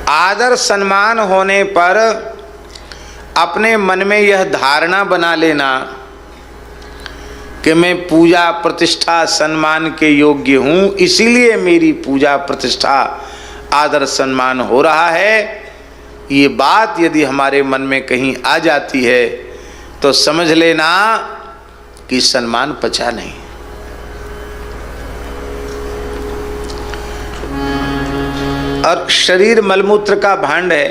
आदर सम्मान होने पर अपने मन में यह धारणा बना लेना कि मैं पूजा प्रतिष्ठा सम्मान के योग्य हूँ, इसीलिए मेरी पूजा प्रतिष्ठा आदर सम्मान हो रहा है। ये बात यदि हमारे मन में कहीं आ जाती है तो समझ लेना कि सम्मान पचा नहीं। और शरीर मलमूत्र का भांड है,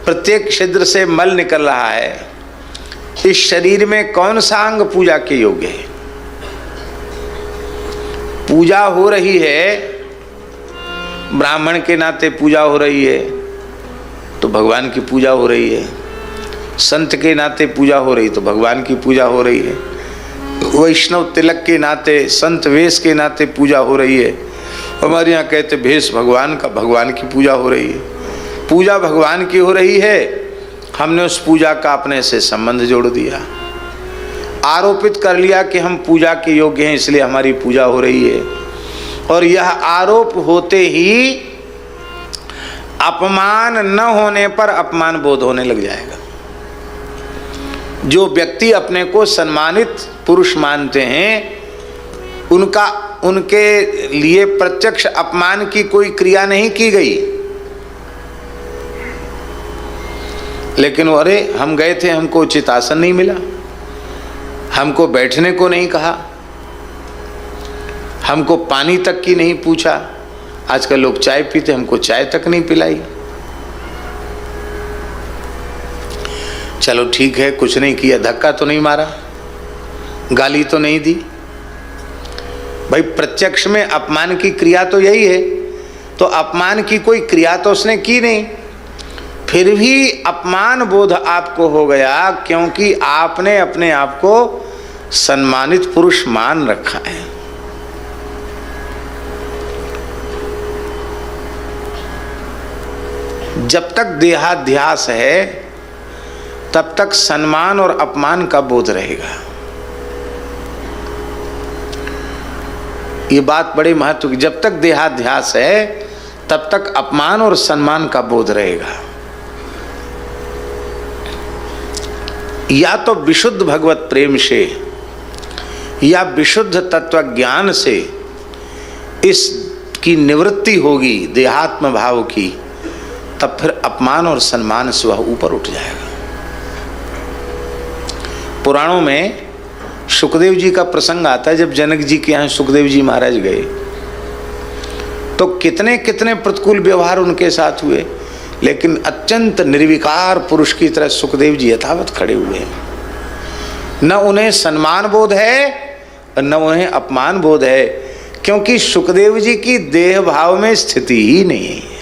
प्रत्येक छिद्र से मल निकल रहा है। इस शरीर में कौन सा अंग पूजा के योग्य है? पूजा हो रही है, ब्राह्मण के नाते पूजा हो रही है तो भगवान की पूजा हो रही है, संत के नाते पूजा हो रही तो भगवान की पूजा हो रही है, वैष्णव तिलक के नाते संत वेश के नाते पूजा हो रही है। हमारे यहाँ कहते भेष भगवान का, भगवान की पूजा हो रही है। पूजा भगवान की हो रही है, हमने उस पूजा का अपने से संबंध जोड़ दिया, आरोपित कर लिया कि हम पूजा के योग्य हैं इसलिए हमारी पूजा हो रही है। और यह आरोप होते ही अपमान न होने पर अपमान बोध होने लग जाएगा। जो व्यक्ति अपने को सम्मानित पुरुष मानते हैं, उनके लिए प्रत्यक्ष अपमान की कोई क्रिया नहीं की गई, लेकिन अरे हम गए थे, हमको उचित आसन नहीं मिला, हमको बैठने को नहीं कहा, हमको पानी तक की नहीं पूछा। आजकल लोग चाय पीते, हमको चाय तक नहीं पिलाई। चलो ठीक है, कुछ नहीं किया, धक्का तो नहीं मारा, गाली तो नहीं दी। भाई प्रत्यक्ष में अपमान की क्रिया तो यही है, तो अपमान की कोई क्रिया तो उसने की नहीं, फिर भी अपमान बोध आपको हो गया क्योंकि आपने अपने आप को सम्मानित पुरुष मान रखा है। जब तक देहाध्यास है तब तक सम्मान और अपमान का बोध रहेगा। ये बात बड़े महत्व की, जब तक देहाध्यास है तब तक अपमान और सम्मान का बोध रहेगा। या तो विशुद्ध भगवत प्रेम से या विशुद्ध तत्व ज्ञान से इसकी निवृत्ति होगी देहात्म भाव की, तब फिर अपमान और सम्मान से वह ऊपर उठ जाएगा। पुराणों में सुखदेव जी का प्रसंग आता है, जब जनक जी के यहाँ सुखदेव जी महाराज गए तो कितने कितने प्रतिकूल व्यवहार उनके साथ हुए, लेकिन अत्यंत निर्विकार पुरुष की तरह सुखदेव जी यथावत खड़े हुए हैं। न उन्हें सम्मान बोध है और न उन्हें अपमान बोध है, क्योंकि सुखदेव जी की देह भाव में स्थिति ही नहीं है।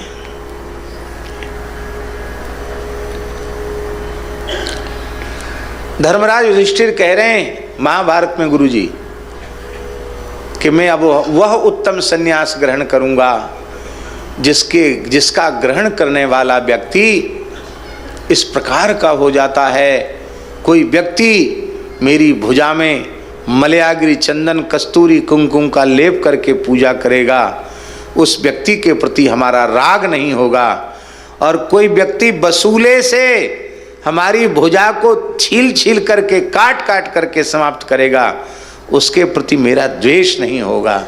धर्मराज युधिष्ठिर कह रहे हैं महाभारत में गुरु जी कि मैं अब वह उत्तम संन्यास ग्रहण करूंगा जिसका ग्रहण करने वाला व्यक्ति इस प्रकार का हो जाता है। कोई व्यक्ति मेरी भुजा में मलयागिरी चंदन कस्तूरी कुमकुम का लेप करके पूजा करेगा, उस व्यक्ति के प्रति हमारा राग नहीं होगा। और कोई व्यक्ति वसूले से हमारी भुजा को छील छील करके काट काट करके समाप्त करेगा, उसके प्रति मेरा द्वेष नहीं होगा।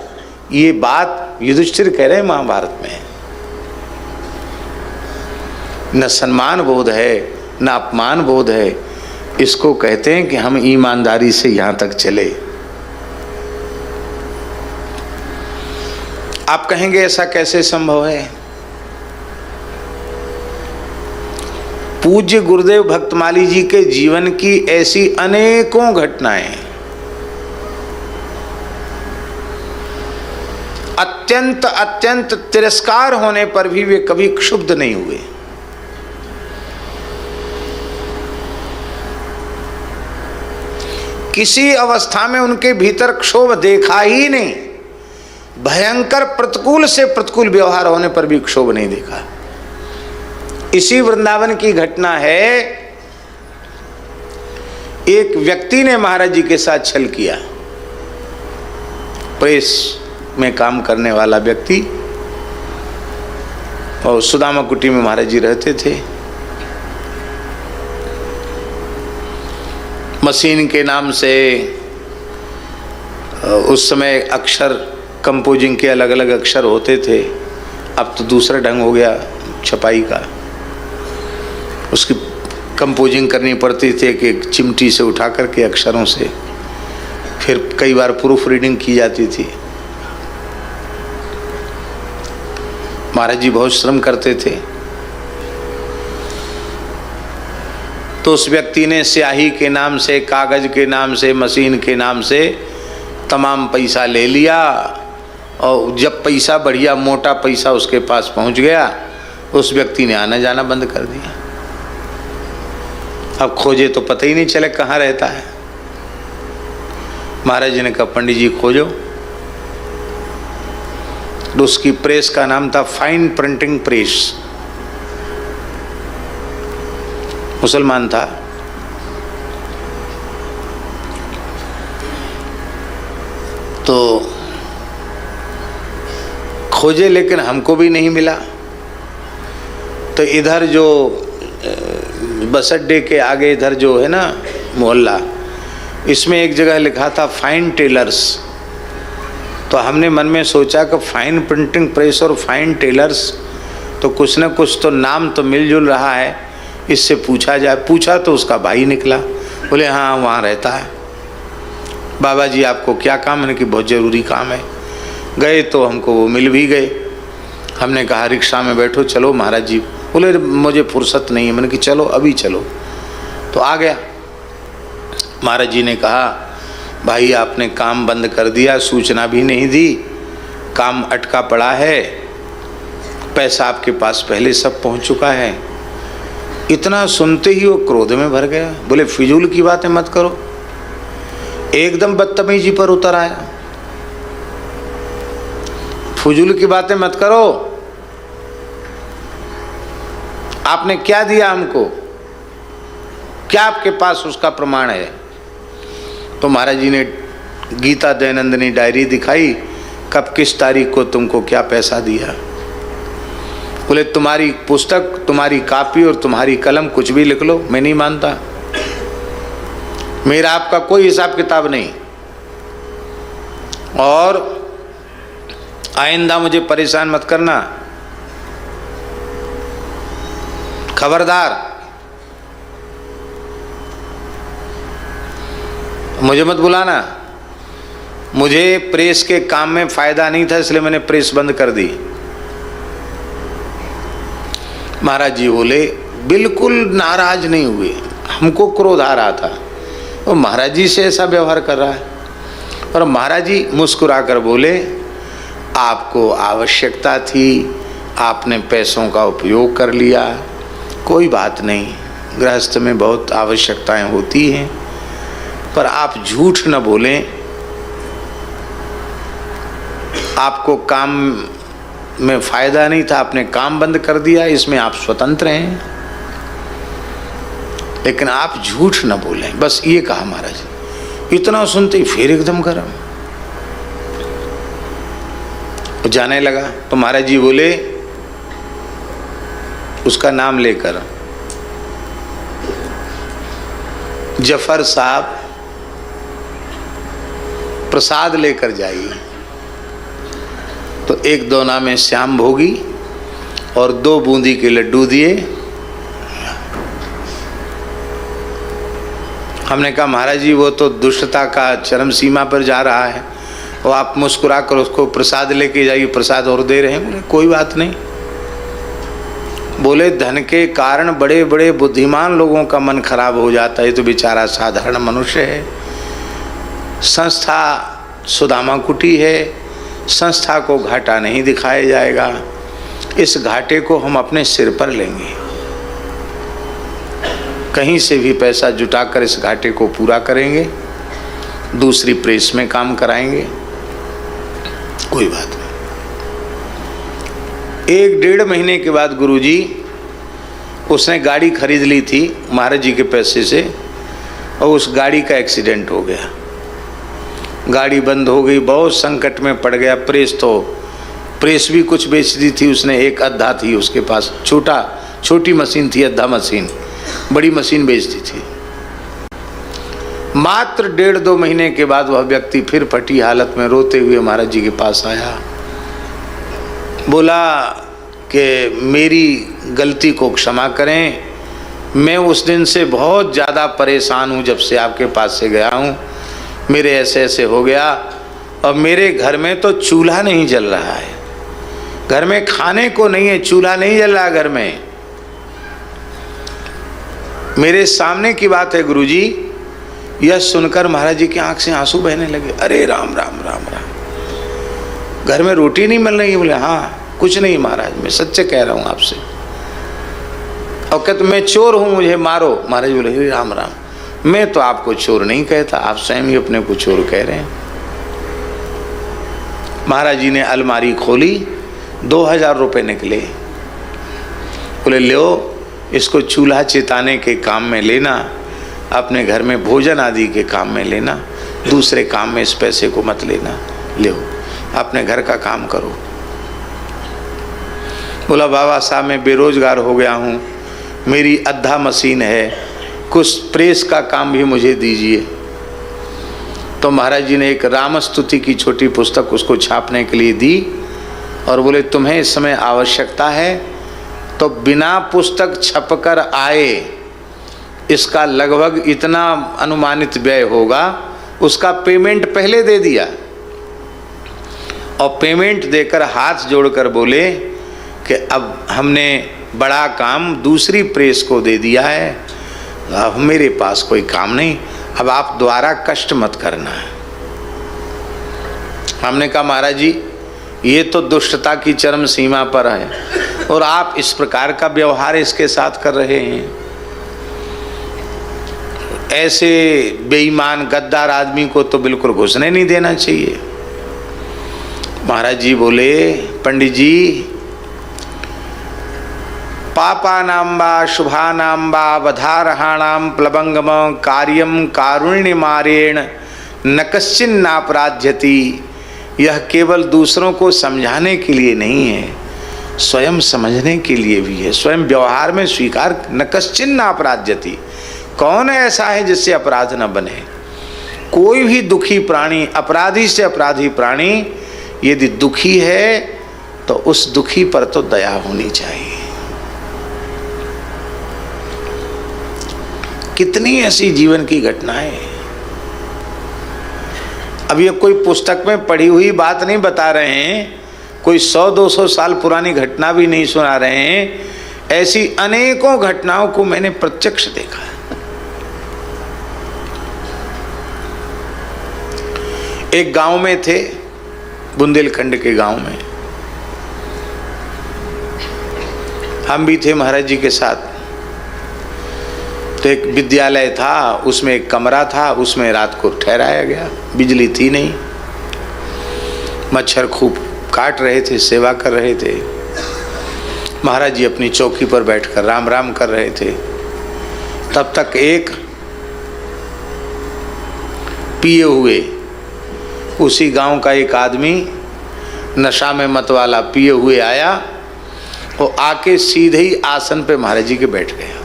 ये बात युधिष्ठिर कह रहे हैं महाभारत में। न सम्मान बोध है न अपमान बोध है, इसको कहते हैं कि हम ईमानदारी से यहां तक चले। आप कहेंगे ऐसा कैसे संभव है? पूज्य गुरुदेव भक्तमाली जी के जीवन की ऐसी अनेकों घटनाएं अत्यंत अत्यंत तिरस्कार होने पर भी वे कभी क्षुब्ध नहीं हुए। किसी अवस्था में उनके भीतर क्षोभ देखा ही नहीं। भयंकर प्रतिकूल से प्रतिकूल व्यवहार होने पर भी क्षोभ नहीं देखा। इसी वृंदावन की घटना है, एक व्यक्ति ने महाराज जी के साथ छल किया। प्रेस में काम करने वाला व्यक्ति और सुदामा कुटी में महाराज जी रहते थे। मशीन के नाम से उस समय अक्षर कंपोजिंग के अलग अलग अक्षर होते थे, अब तो दूसरा ढंग हो गया छपाई का। उसकी कंपोजिंग करनी पड़ती थी कि चिमटी से उठा करके अक्षरों से, फिर कई बार प्रूफ रीडिंग की जाती थी। महाराज जी बहुत श्रम करते थे। तो उस व्यक्ति ने स्याही के नाम से, कागज के नाम से, मशीन के नाम से तमाम पैसा ले लिया, और जब पैसा बढ़िया मोटा पैसा उसके पास पहुंच गया, उस व्यक्ति ने आना जाना बंद कर दिया। अब खोजे तो पता ही नहीं चले कहाँ रहता है। महाराज जी ने कहा पंडित जी खोजो। तो उसकी प्रेस का नाम था फाइन प्रिंटिंग प्रेस, मुसलमान था। तो खोजे लेकिन हमको भी नहीं मिला। तो इधर जो बस अड्डे के आगे इधर जो है ना मोहल्ला, इसमें एक जगह लिखा था फाइन टेलर्स। तो हमने मन में सोचा कि फाइन प्रिंटिंग प्रेस और फाइन टेलर्स तो कुछ न कुछ तो नाम तो मिलजुल रहा है, इससे पूछा जाए। पूछा तो उसका भाई निकला, बोले हाँ वहाँ रहता है। बाबा जी आपको क्या काम है? कि बहुत ज़रूरी काम है। गए तो हमको वो मिल भी गए। हमने कहा रिक्शा में बैठो चलो महाराज जी। बोले मुझे फुर्सत नहीं है। मैंने कि चलो अभी चलो। तो आ गया। महाराज जी ने कहा भाई आपने काम बंद कर दिया, सूचना भी नहीं दी, काम अटका पड़ा है, पैसा आपके पास पहले सब पहुंच चुका है। इतना सुनते ही वो क्रोध में भर गया। बोले फिजूल की बातें मत करो। एकदम बदतमीजी पर उतर आया। फिजूल की बातें मत करो, आपने क्या दिया हमको? क्या आपके पास उसका प्रमाण है? तो महाराज जी ने गीता दयानंदनी डायरी दिखाई, कब किस तारीख को तुमको क्या पैसा दिया। बोले तुम्हारी पुस्तक, तुम्हारी कापी और तुम्हारी कलम कुछ भी लिख लो, मैं नहीं मानता। मेरा आपका कोई हिसाब किताब नहीं, और आइंदा मुझे परेशान मत करना, खबरदार। मुझे मत बुलाना। मुझे प्रेस के काम में फायदा नहीं था, इसलिए मैंने प्रेस बंद कर दी। महाराज जी बोले बिल्कुल नाराज नहीं हुए। हमको क्रोध आ रहा था, वो महाराज जी से ऐसा व्यवहार कर रहा है। और महाराज जी मुस्कुरा कर बोले आपको आवश्यकता थी, आपने पैसों का उपयोग कर लिया, कोई बात नहीं, गृहस्थ में बहुत आवश्यकताएं होती हैं, पर आप झूठ न बोलें। आपको काम में फायदा नहीं था, आपने काम बंद कर दिया, इसमें आप स्वतंत्र हैं, लेकिन आप झूठ न बोलें। बस ये कहा महाराज। इतना सुनते ही फिर एकदम गरम जाने लगा। तो महाराज जी बोले उसका नाम लेकर, जफर साहब प्रसाद लेकर जाइए। तो एक दोना में श्याम भोगी और 2 बूंदी के लड्डू दिए। हमने कहा महाराज जी वो तो दुष्टता का चरम सीमा पर जा रहा है, और आप मुस्कुरा कर उसको प्रसाद लेके जाइए, प्रसाद और दे रहे हैं। बोले कोई बात नहीं। बोले धन के कारण बड़े बड़े बुद्धिमान लोगों का मन खराब हो जाता है, तो बेचारा साधारण मनुष्य है। संस्था सुदामा कुटी है, संस्था को घाटा नहीं दिखाया जाएगा, इस घाटे को हम अपने सिर पर लेंगे, कहीं से भी पैसा जुटाकर इस घाटे को पूरा करेंगे, दूसरी प्रेस में काम कराएंगे, कोई बात नहीं। 1-1.5 महीने के बाद गुरुजी उसने गाड़ी खरीद ली थी महाराज जी के पैसे से, और उस गाड़ी का एक्सीडेंट हो गया, गाड़ी बंद हो गई, बहुत संकट में पड़ गया। प्रेस तो प्रेस भी कुछ बेच दी थी उसने, एक अद्धा थी उसके पास, छोटी मशीन थी, अद्धा मशीन, बड़ी मशीन बेच दी थी। मात्र 1.5-2 महीने के बाद वह व्यक्ति फिर फटी हालत में रोते हुए महाराज जी के पास आया, बोला कि मेरी गलती को क्षमा करें, मैं उस दिन से बहुत ज़्यादा परेशान हूँ, जब से आपके पास से गया हूँ मेरे ऐसे ऐसे हो गया, और मेरे घर में तो चूल्हा नहीं जल रहा है, घर में खाने को नहीं है, चूल्हा नहीं जल रहा घर में। मेरे सामने की बात है गुरुजी। यह सुनकर महाराज जी की आंख से आंसू बहने लगे। अरे राम राम राम राम, घर में रोटी नहीं मिल रही है? बोले हाँ, कुछ नहीं महाराज, मैं सच्चे कह रहा हूँ आपसे। और कहते मैं चोर हूँ, मुझे मारो। महाराज बोले राम राम, मैं तो आपको चोर नहीं कहता, आप स्वयं ही अपने को चोर कह रहे हैं। महाराज जी ने अलमारी खोली, 2000 रुपये निकले। बोले लो, इसको चूल्हा चिताने के काम में लेना, अपने घर में भोजन आदि के काम में लेना, दूसरे काम में इस पैसे को मत लेना, ले अपने घर का काम करो। बोला बाबा साहब मैं बेरोजगार हो गया हूँ, मेरी अद्धा मशीन है, कुछ प्रेस का काम भी मुझे दीजिए। तो महाराज जी ने एक रामस्तुति की छोटी पुस्तक उसको छापने के लिए दी और बोले तुम्हें इस समय आवश्यकता है तो बिना पुस्तक छपकर आए, इसका लगभग इतना अनुमानित व्यय होगा, उसका पेमेंट पहले दे दिया। और पेमेंट देकर हाथ जोड़कर बोले कि अब हमने बड़ा काम दूसरी प्रेस को दे दिया है, अब मेरे पास कोई काम नहीं, अब आप द्वारा कष्ट मत करना है। हमने कहा महाराज जी ये तो दुष्टता की चरम सीमा पर है और आप इस प्रकार का व्यवहार इसके साथ कर रहे हैं। ऐसे बेईमान गद्दार आदमी को तो बिल्कुल घुसने नहीं देना चाहिए। महाराज जी बोले पंडित जी, पापानां वा शुभानां वा वधारहाणां प्लवंगम कार्यम कारुण्यमारेण न कश्चिन्नापराध्यति। यह केवल दूसरों को समझाने के लिए नहीं है, स्वयं समझने के लिए भी है, स्वयं व्यवहार में स्वीकार। न कश्चिन्नापराध्यति, कौन ऐसा है जिससे अपराध न बने? कोई भी दुखी प्राणी, अपराधी से अपराधी प्राणी यदि दुखी है तो उस दुखी पर तो दया होनी चाहिए। कितनी ऐसी जीवन की घटनाएं। अब ये कोई पुस्तक में पढ़ी हुई बात नहीं बता रहे हैं, कोई 100-200 साल पुरानी घटना भी नहीं सुना रहे हैं, ऐसी अनेकों घटनाओं को मैंने प्रत्यक्ष देखा है। एक गांव में थे, बुंदेलखंड के गांव में हम भी थे महाराज जी के साथ। तो एक विद्यालय था, उसमें एक कमरा था, उसमें रात को ठहराया गया। बिजली थी नहीं, मच्छर खूब काट रहे थे, सेवा कर रहे थे। महाराज जी अपनी चौकी पर बैठकर राम राम कर रहे थे। तब तक एक पिए हुए उसी गांव का एक आदमी नशा में मतवाला पिए हुए आया, वो आके सीधे ही आसन पे महाराज जी के बैठ गया।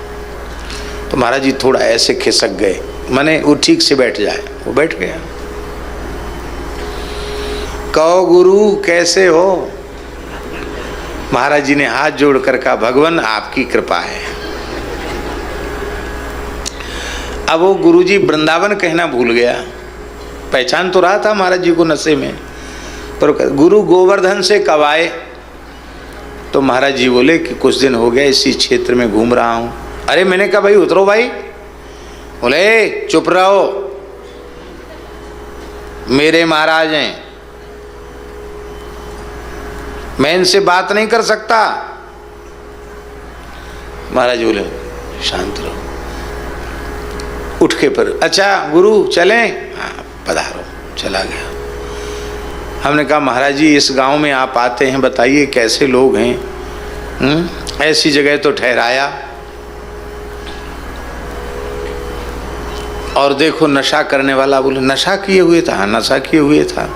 तो महाराज जी थोड़ा ऐसे खिसक गए, माने वो ठीक से बैठ जाए, वो बैठ गया। कहो गुरु कैसे हो? महाराज जी ने हाथ जोड़कर कहा भगवान आपकी कृपा है। अब वो गुरु जी वृंदावन कहना भूल गया, पहचान तो रहा था महाराज जी को नशे में, पर गुरु गोवर्धन से कब आए? तो महाराज जी बोले कि कुछ दिन हो गया इसी क्षेत्र में घूम रहा हूँ। अरे मैंने कहा भाई उतरो भाई। बोले चुप रहो, मेरे महाराज हैं, मैं इनसे बात नहीं कर सकता। महाराज बोले शांत रहो, उठ के पर अच्छा गुरु चलें? हाँ पधारो। चला गया। हमने कहा महाराज जी इस गांव में आप आते हैं, बताइए कैसे लोग हैं? ऐसी जगह तो ठहराया और देखो नशा करने वाला। बोले नशा किए हुए था? हाँ नशा किए हुए था,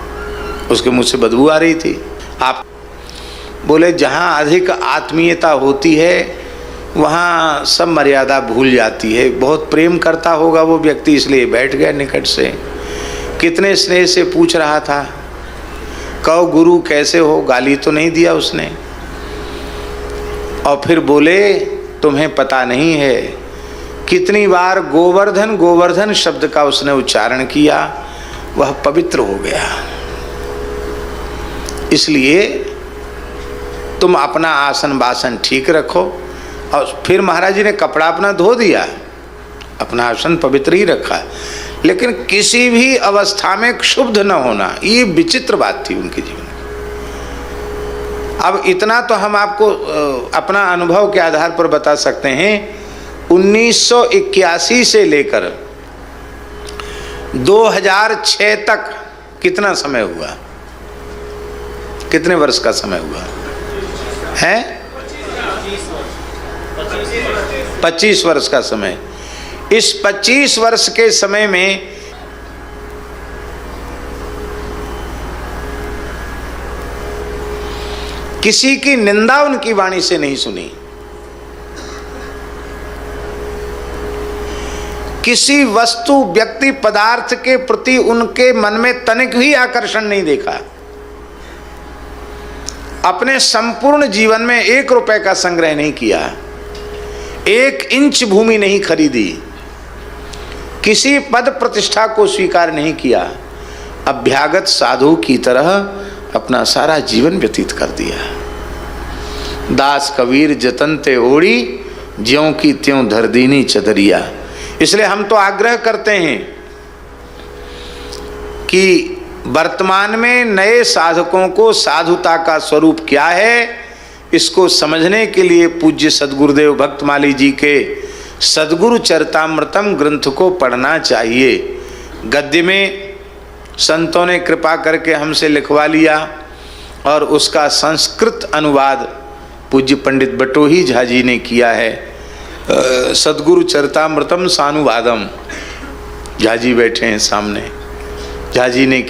उसके मुंह से बदबू आ रही थी। आप बोले जहाँ अधिक आत्मीयता होती है वहाँ सब मर्यादा भूल जाती है। बहुत प्रेम करता होगा वो व्यक्ति, इसलिए बैठ गया निकट से, कितने स्नेह से पूछ रहा था, कहो गुरु कैसे हो, गाली तो नहीं दिया उसने। और फिर बोले तुम्हें पता नहीं है कितनी बार गोवर्धन गोवर्धन शब्द का उसने उच्चारण किया, वह पवित्र हो गया। इसलिए तुम अपना आसन बासन ठीक रखो। और फिर महाराज जी ने कपड़ा अपना धो दिया, अपना आसन पवित्र ही रखा, लेकिन किसी भी अवस्था में क्षुब्ध न होना, ये विचित्र बात थी उनके जीवन में। अब इतना तो हम आपको अपना अनुभव के आधार पर बता सकते हैं। 1981 से लेकर 2006 तक कितना समय हुआ, कितने वर्ष का समय हुआ है? 25 वर्ष का समय। इस 25 वर्ष के समय में किसी की निंदा उनकी वाणी से नहीं सुनी, किसी वस्तु व्यक्ति पदार्थ के प्रति उनके मन में तनिक भी आकर्षण नहीं देखा। अपने संपूर्ण जीवन में 1 रुपए का संग्रह नहीं किया, 1 इंच भूमि नहीं खरीदी, किसी पद प्रतिष्ठा को स्वीकार नहीं किया, अभ्यागत साधु की तरह अपना सारा जीवन व्यतीत कर दिया। दास कबीर जतन ते ओढ़ी, ज्यों की त्यों धर दीनी चदरिया। इसलिए हम तो आग्रह करते हैं कि वर्तमान में नए साधकों को साधुता का स्वरूप क्या है, इसको समझने के लिए पूज्य सद्गुरुदेव भक्तमाली जी के सद्गुरु चरितामृतम ग्रंथ को पढ़ना चाहिए। गद्य में संतों ने कृपा करके हमसे लिखवा लिया और उसका संस्कृत अनुवाद पूज्य पंडित बटोही झा जी ने किया है। सद्गुरु चरितामृतम सानुवादम, झा जी बैठे हैं सामने, झा जी ने